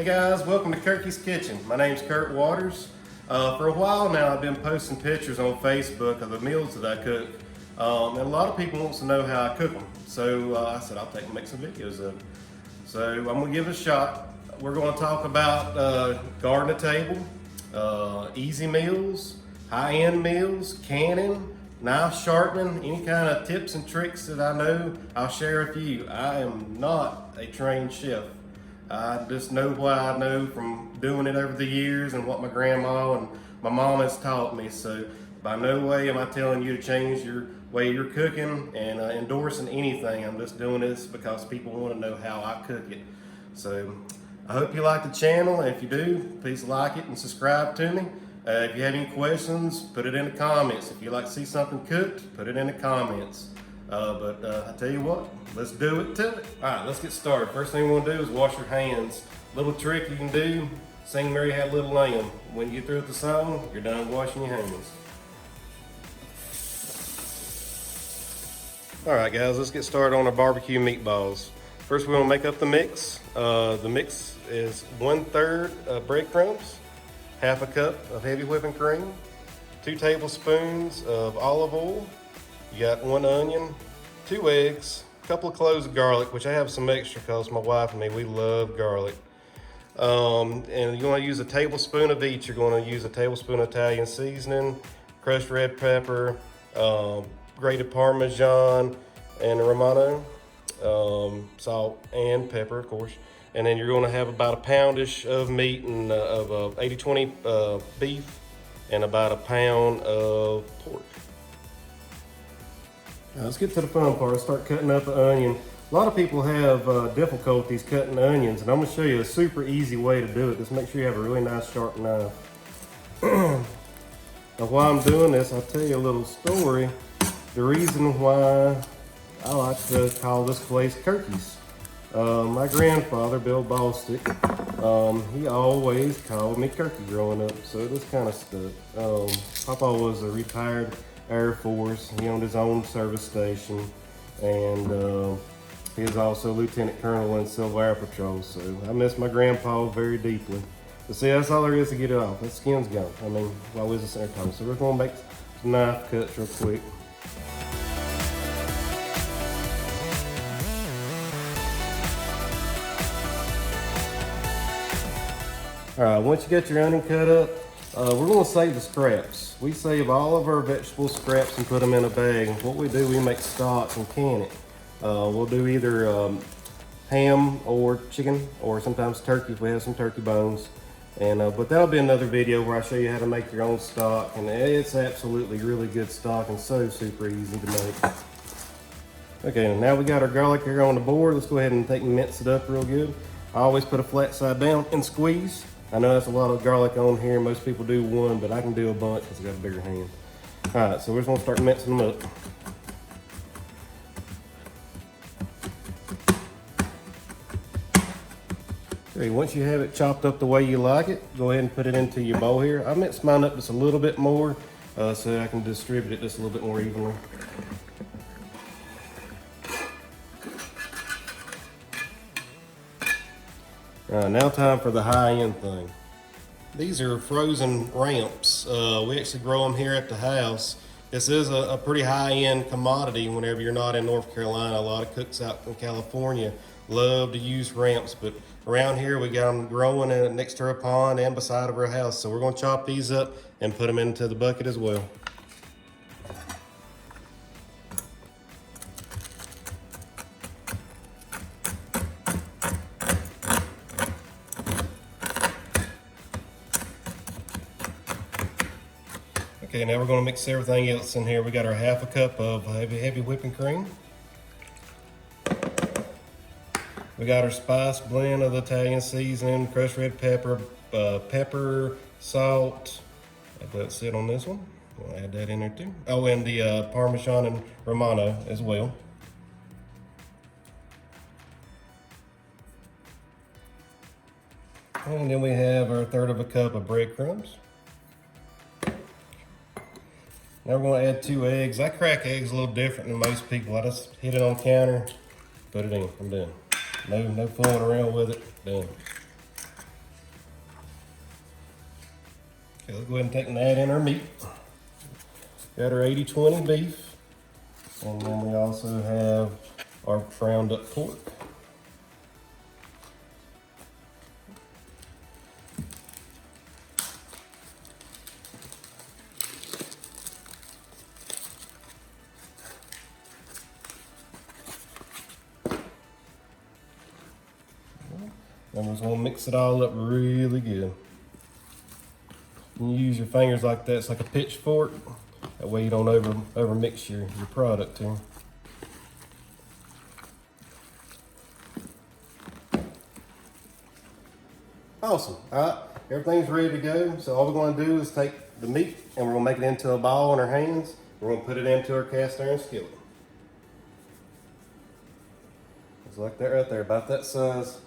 Hey guys, welcome to KIRKY'S Kitchen. My name's Kurt Waters. For a while now I've been posting pictures on Facebook of the meals that I cook. And a lot of people want to know how I cook them. So I said I'll make some videos of them. So I'm going to give it a shot. We're going to talk about garden to table, easy meals, high-end meals, canning, knife sharpening, any kind of tips and tricks that I know, I'll share with you. I am not a trained chef. I just know what I know from doing it over the years and what my grandma and my mom has taught me. So by no way am I telling you to change your way you're cooking and endorsing anything. I'm just doing this because people want to know how I cook it. So I hope you like the channel. If you do, please like it and subscribe to me. If you have any questions, put it in the comments. If you like to see something cooked, put it in the comments. I tell you what, let's do it to it. All right, let's get started. First thing we want to do is wash your hands. Little trick you can do, sing Mary Had a Little Lamb. When you get through with the song, you're done washing your hands. All right guys, let's get started on our barbecue meatballs. First we want to make up the mix. The mix is 1/3 breadcrumbs, 1/2 cup of heavy whipping cream, 2 tablespoons of olive oil. You got 1 onion, 2 eggs, a couple of cloves of garlic, which I have some extra because my wife and me, we love garlic. And you want to use a tablespoon of each. You're going to use a tablespoon of Italian seasoning, crushed red pepper, grated Parmesan and Romano, salt and pepper, of course. And then you're going to have about a poundish of meat and of 80-20 beef and about a pound of pork. Now let's get to the fun part. Let's start cutting up the onion. A lot of people have difficulties cutting onions, and I'm going to show you a super easy way to do it. Just make sure you have a really nice sharp knife. Now while I'm doing this, I'll tell you a little story. The reason why I like to call this place KIRKY'S. My grandfather, Bill Ballstick, he always called me Kirky growing up, so this kind of stuck. Papa was a retired Air Force. He owned his own service station, and he was also Lieutenant Colonel in Civil Air Patrol, so I miss my grandpa very deeply. But see, that's all there is to get it off. That skin's gone. I mean, while we was sitting there talking. So we're going to make some knife cuts real quick. All right, once you get your onion cut up, we're going to save the scraps. We save all of our vegetable scraps and put them in a bag. And what we do, we make stock and can it. We'll do either ham or chicken, or sometimes turkey if we have some turkey bones. And but that'll be another video where I show you how to make your own stock. And it's absolutely really good stock and so super easy to make. Okay, now we got our garlic here on the board. Let's go ahead and mince it up real good. I always put a flat side down and squeeze. I know that's a lot of garlic on here. Most people do one, but I can do a bunch because I got a bigger hand. All right, so we're just gonna start mincing them up. Okay, once you have it chopped up the way you like it, go ahead and put it into your bowl here. I minced mine up just a little bit more so I can distribute it just a little bit more evenly. Now time for the high-end thing. These are frozen ramps. We actually grow them here at the house. This is a pretty high-end commodity whenever you're not in North Carolina. A lot of cooks out in California love to use ramps, but around here we got them growing next to our pond and beside of our house. So we're gonna chop these up and put them into the bucket as well. Okay, now we're going to mix everything else in here. We got our 1/2 cup of heavy whipping cream. We got our spice blend of the Italian seasoning, crushed red pepper, pepper, salt. That's it on this one. We'll add that in there too. Oh, and the Parmesan and Romano as well. And then we have our 1/3 cup of breadcrumbs. Now we're going to add 2 eggs. I crack eggs a little different than most people. I just hit it on the counter, put it in. I'm done. No fooling around with it. Done. Okay, let's go ahead and take and add in our meat. Got our 80-20 beef. And then we also have our ground up pork. And we're just gonna mix it all up really good. You use your fingers like that, it's like a pitchfork. That way you don't over mix your product here. Awesome, all right, everything's ready to go. So all we're gonna do is take the meat and we're gonna make it into a ball in our hands. We're gonna put it into our cast iron skillet. It's like that right there, about that size.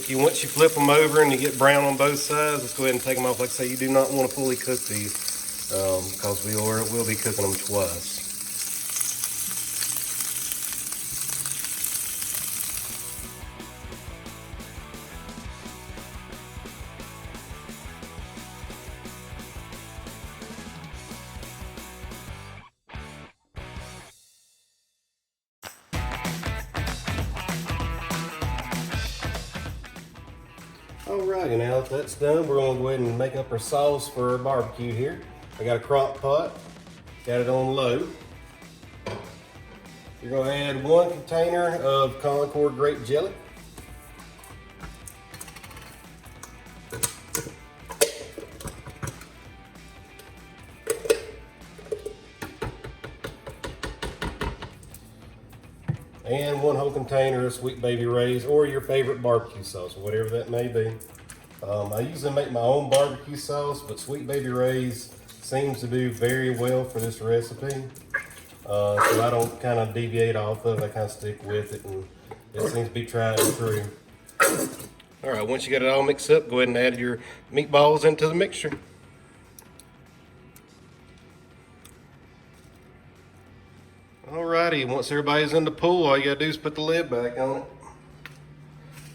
Once you flip them over and you get brown on both sides, let's go ahead and take them off. Like I say, you do not want to fully cook these because we'll be cooking them twice. Alrighty, now that that's done, we're gonna go ahead and make up our sauce for our barbecue here. I got a crock pot, got it on low. You're gonna add 1 container of Concord grape jelly. And 1 whole container of Sweet Baby Ray's or your favorite barbecue sauce, whatever that may be. I usually make my own barbecue sauce, but Sweet Baby Ray's seems to do very well for this recipe. So I don't kind of deviate off of it, I kind of stick with it, and it seems to be tried and true. All right, once you get it all mixed up, go ahead and add your meatballs into the mixture. Alrighty, once everybody's in the pool, all you gotta do is put the lid back on it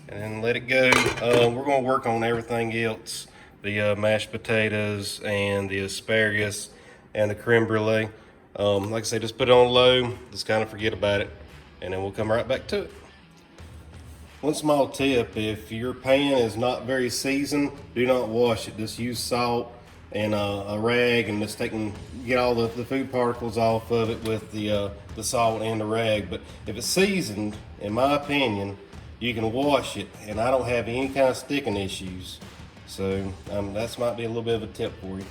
and let it go. We're gonna work on everything else, the mashed potatoes and the asparagus and the creme brulee. Like I say, just put it on low, just kind of forget about it, and then we'll come right back to it. One small tip, if your pan is not very seasoned, do not wash it. Just use salt and a rag and just get all the food particles off of it with the salt and the rag. But if it's seasoned, in my opinion, you can wash it, and I don't have any kind of sticking issues. So that might be a little bit of a tip for you.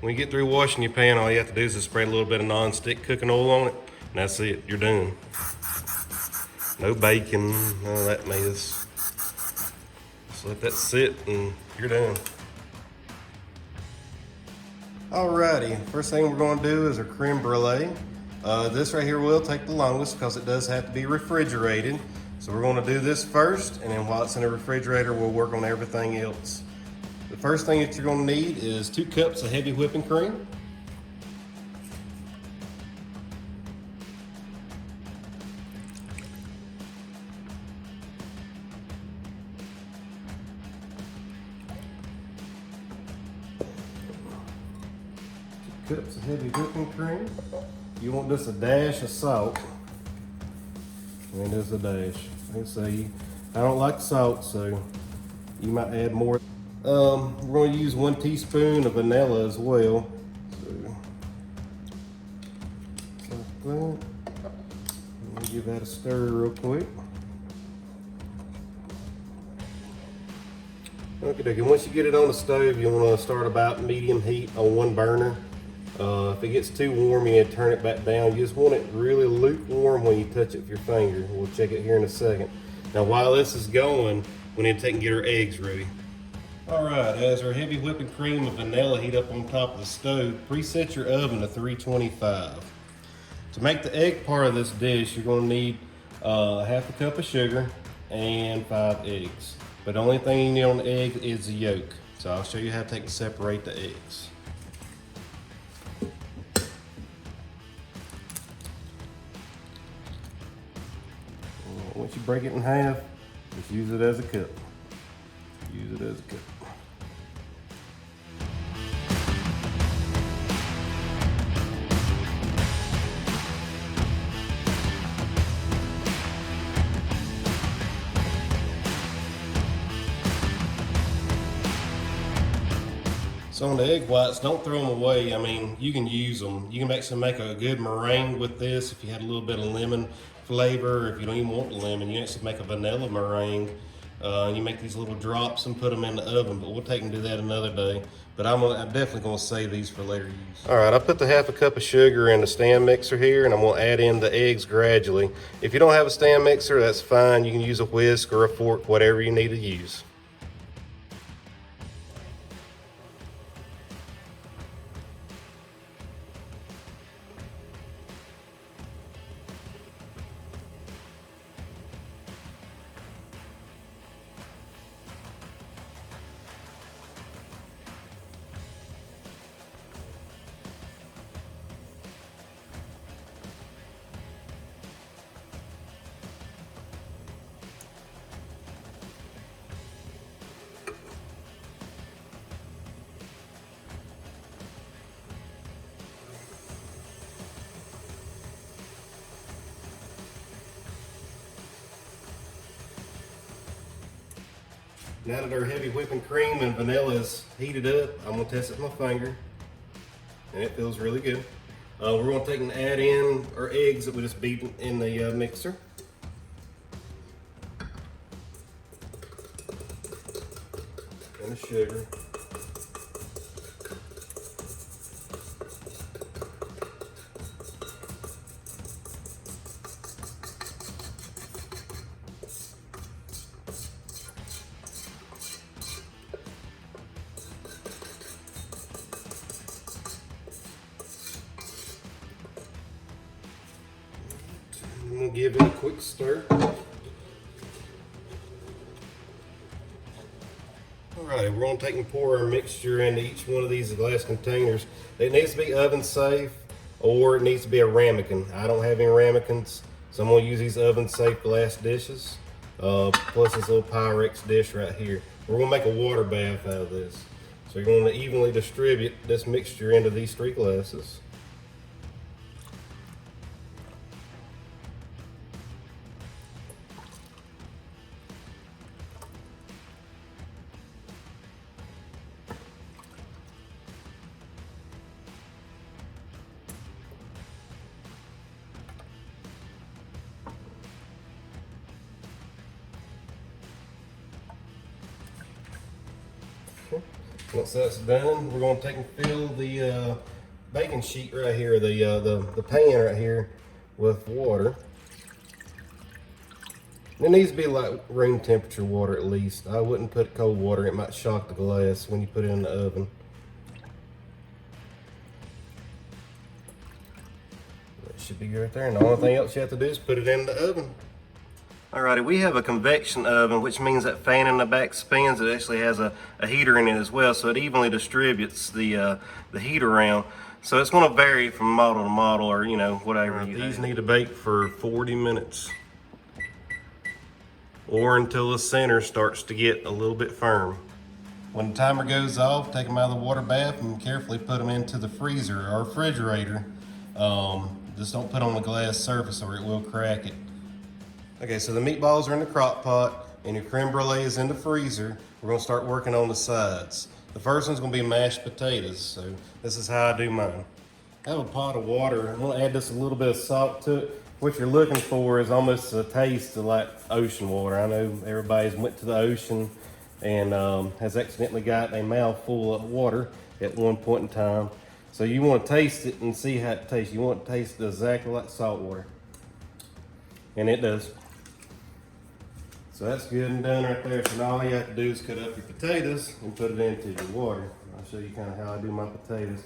When you get through washing your pan, all you have to do is just spray a little bit of non-stick cooking oil on it, and that's it, you're done. No bacon, none of that mess. Just let that sit and you're done. Alrighty, first thing we're gonna do is our creme brulee. This right here will take the longest because it does have to be refrigerated. So we're gonna do this first, and then while it's in the refrigerator, we'll work on everything else. The first thing that you're gonna need is 2 cups of heavy whipping cream. Cups of heavy whipping cream. You want just a dash of salt. And just a dash. Let's see. I don't like salt, so you might add more. We're going to use 1 teaspoon of vanilla as well. So, like that. Let me give that a stir real quick. Okay, once you get it on the stove, you want to start about medium heat on 1 burner. If it gets too warm, you need to turn it back down. You just want it really lukewarm when you touch it with your finger. We'll check it here in a second. Now while this is going, we need to take and get our eggs ready. Alright, as our heavy whipping cream and vanilla heat up on top of the stove, preset your oven to 325. To make the egg part of this dish, you're gonna need half a cup of sugar and 5 eggs. But the only thing you need on the egg is the yolk. So I'll show you how to take and separate the eggs. Once you break it in half, just use it as a cup. Use it as a cup. So on the egg whites, don't throw them away. I mean, you can use them. You can actually make a good meringue with this if you had a little bit of lemon flavor. If you don't even want the lemon, you actually make a vanilla meringue. You make these little drops and put them in the oven, but we'll take and do that another day. But I'm definitely gonna save these for later use. All right, I put the half a cup of sugar in the stand mixer here, and I'm gonna add in the eggs gradually. If you don't have a stand mixer, that's fine. You can use a whisk or a fork, whatever you need to use. Now that our heavy whipping cream and vanilla is heated up, I'm gonna test it with my finger, and it feels really good. We're gonna take and add in our eggs that we just beat in the mixer. And the sugar. I'm gonna give it a quick stir. Alright, we're gonna take and pour our mixture into each one of these glass containers. It needs to be oven safe, or it needs to be a ramekin. I don't have any ramekins, so I'm gonna use these oven safe glass dishes, plus this little Pyrex dish right here. We're gonna make a water bath out of this. So you're gonna evenly distribute this mixture into these 3 glasses. Once that's done, we're going to take and fill the baking sheet right here, the pan right here, with water. It needs to be like room temperature water at least. I wouldn't put cold water; it might shock the glass when you put it in the oven. That should be good right there. And the only thing else you have to do is put it in the oven. Alrighty, we have a convection oven, which means that fan in the back spins. It actually has a heater in it as well, so it evenly distributes the heat around. So it's going to vary from model to model, or whatever. These need to bake for 40 minutes, or until the center starts to get a little bit firm. When the timer goes off, take them out of the water bath and carefully put them into the freezer or refrigerator. Just don't put on the glass surface or it will crack it. Okay, so the meatballs are in the crock pot and your creme brulee is in the freezer. We're gonna start working on the sides. The first one's gonna be mashed potatoes, so this is how I do mine. I have a pot of water. I'm gonna add just a little bit of salt to it. What you're looking for is almost a taste of like ocean water. I know everybody's went to the ocean and has accidentally got a mouth full of water at one point in time. So you wanna taste it and see how it tastes. You want it to taste exactly like salt water. And it does. So that's good and done right there. So now all you have to do is cut up your potatoes and put it into your water. I'll show you kind of how I do my potatoes.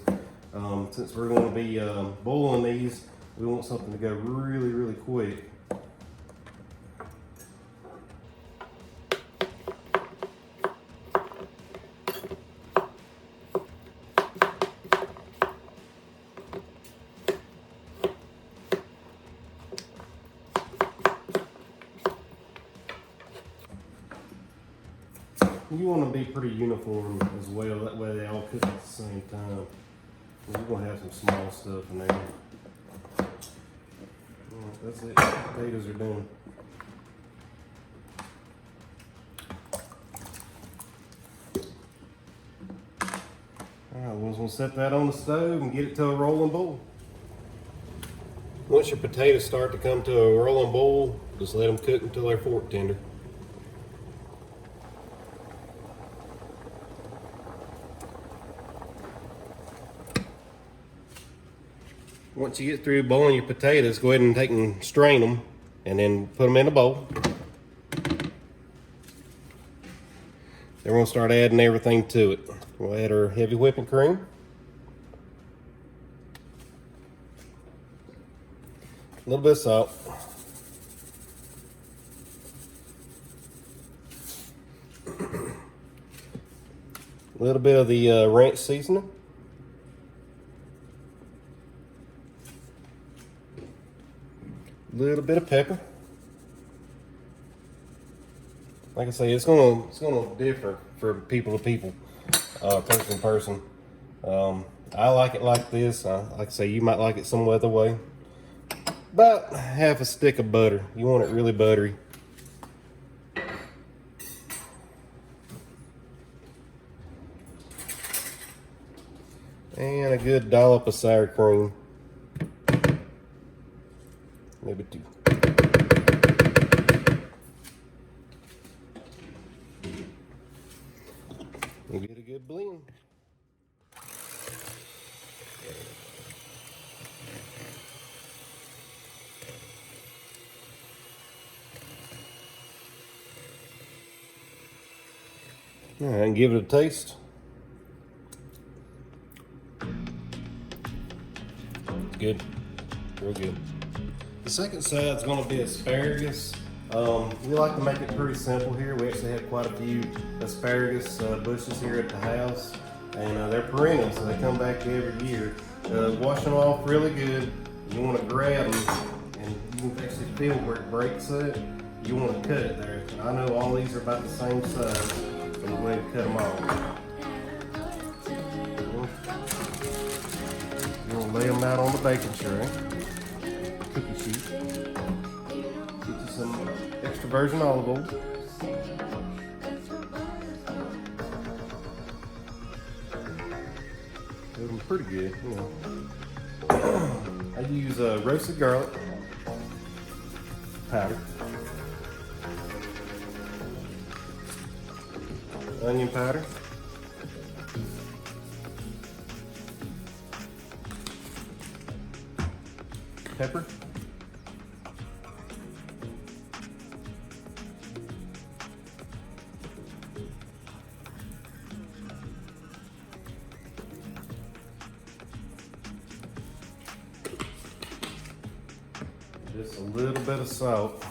Since we're going to be boiling these, We want something to go really, really quick. You want to be pretty uniform as well, that way they all cook at the same time. You're going to have some small stuff in there. Alright, that's it. Potatoes are done. Alright, we're going to set that on the stove and get it to a rolling boil. Once your potatoes start to come to a rolling boil, just let them cook until they're fork tender. Once you get through boiling your potatoes, go ahead and take and strain them and then put them in a bowl. Then we're going to start adding everything to it. We'll add our heavy whipping cream. A little bit of salt. A little bit of the ranch seasoning. A little bit of pepper. Like I say, it's gonna differ from people to people, person to person. I like it like this. Like I say, you might like it some other way. About half a stick of butter. You want it really buttery. And a good dollop of sour cream. Maybe two. You get a good blend. All right, and give it a taste. Good, real good. The second side is going to be asparagus. We like to make it pretty simple here. We actually have quite a few asparagus bushes here at the house, and they're perennial, so they come back every year. Wash them off really good. You want to grab them, and you can actually feel where it breaks it. You want to cut it there. I know all these are about the same size, so I'm going to cut them off. You want to lay them out on the baking tray. Cookie sheet. Get you some extra virgin olive oil. Do them pretty good, you know. I use roasted garlic powder, onion powder, pepper, just a little bit of salt.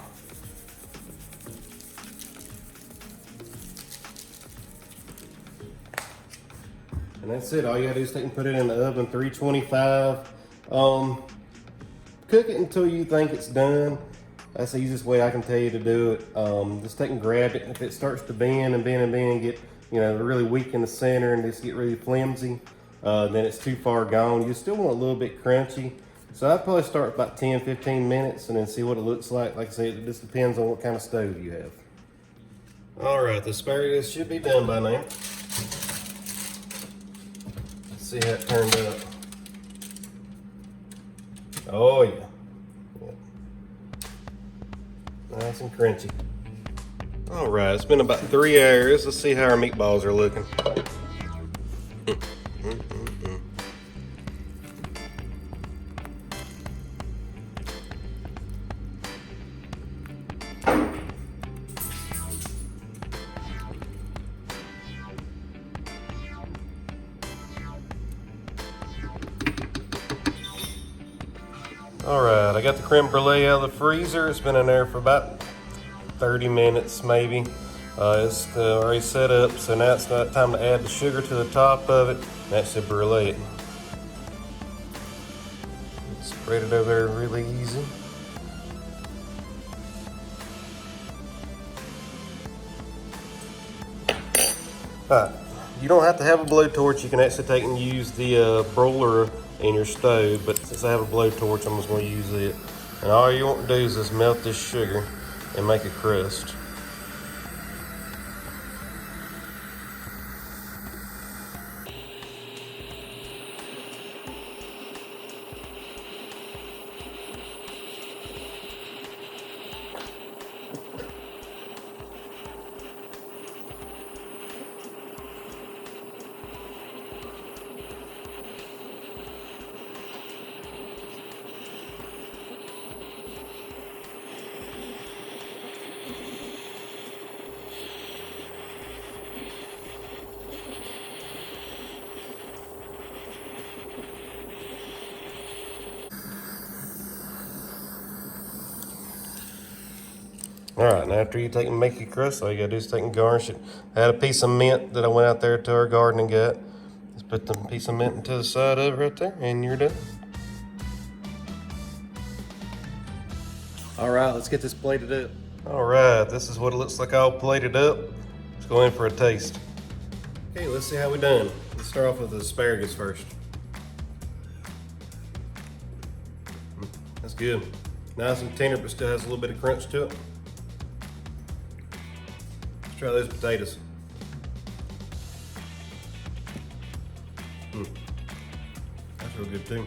And that's it. All you gotta do is take and put it in the oven, 325. Cook it until you think it's done. That's the easiest way I can tell you to do it. Just take and grab it. If it starts to bend and bend and bend, get really weak in the center and just get really flimsy, then it's too far gone. You still want a little bit crunchy. So I'd probably start about 10-15 minutes and then see what it looks like. Like I said, it just depends on what kind of stove you have. All right, the asparagus should be done by now. Let's see how it turned out. Oh yeah. Nice and crunchy. All right, it's been about 3 hours. Let's see how our meatballs are looking. All right, I got the creme brulee out of the freezer. It's been in there for about 30 minutes maybe. It's already set up, so now it's time to add the sugar to the top of it. That's the brulee. Spread it over there really easy. Alright, you don't have to have a blowtorch. You can actually take and use the broiler in your stove, but since I have a blowtorch, I'm just going to use it. And all you want to do is just melt this sugar and make a crust. All right, now after you take and make your crust, all you gotta do is take and garnish it. I had a piece of mint that I went out there to our garden and got. Just put the piece of mint into the side of it right there, and you're done. All right, let's get this plated up. All right, this is what it looks like all plated up. Let's go in for a taste. Okay, let's see how we done. Let's start off with the asparagus first. That's good. Nice and tender, but still has a little bit of crunch to it. Let's try those potatoes. That's real good too.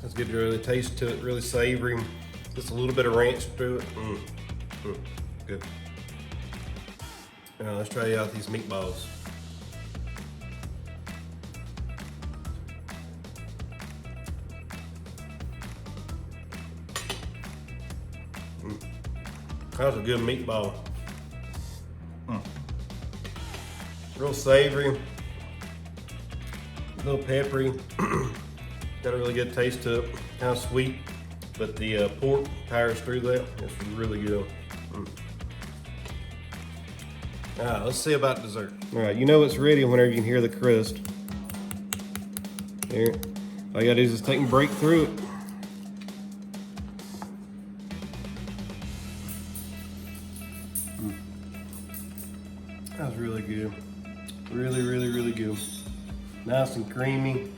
That's good to really taste to it, really savory. Just a little bit of ranch to it. Good. Now let's try out these meatballs. That was a good meatball. Real savory, a little peppery. Got a really good taste to it. Kind of sweet, but the pork powers through that. It's really good. All right, let's see about dessert. All right, you know it's ready whenever you can hear the crust. There. All you gotta do is just take and break through it. That was really good. Really good. Nice and creamy.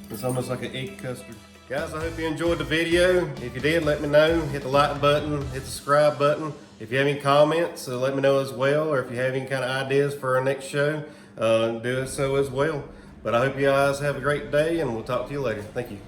It's almost like an egg custard. Guys, I hope you enjoyed the video. If you did, let me know. Hit the like button, hit the subscribe button. If you have any comments, let me know as well. Or if you have any kind of ideas for our next show, do it so as well. But I hope you guys have a great day, and we'll talk to you later. Thank you.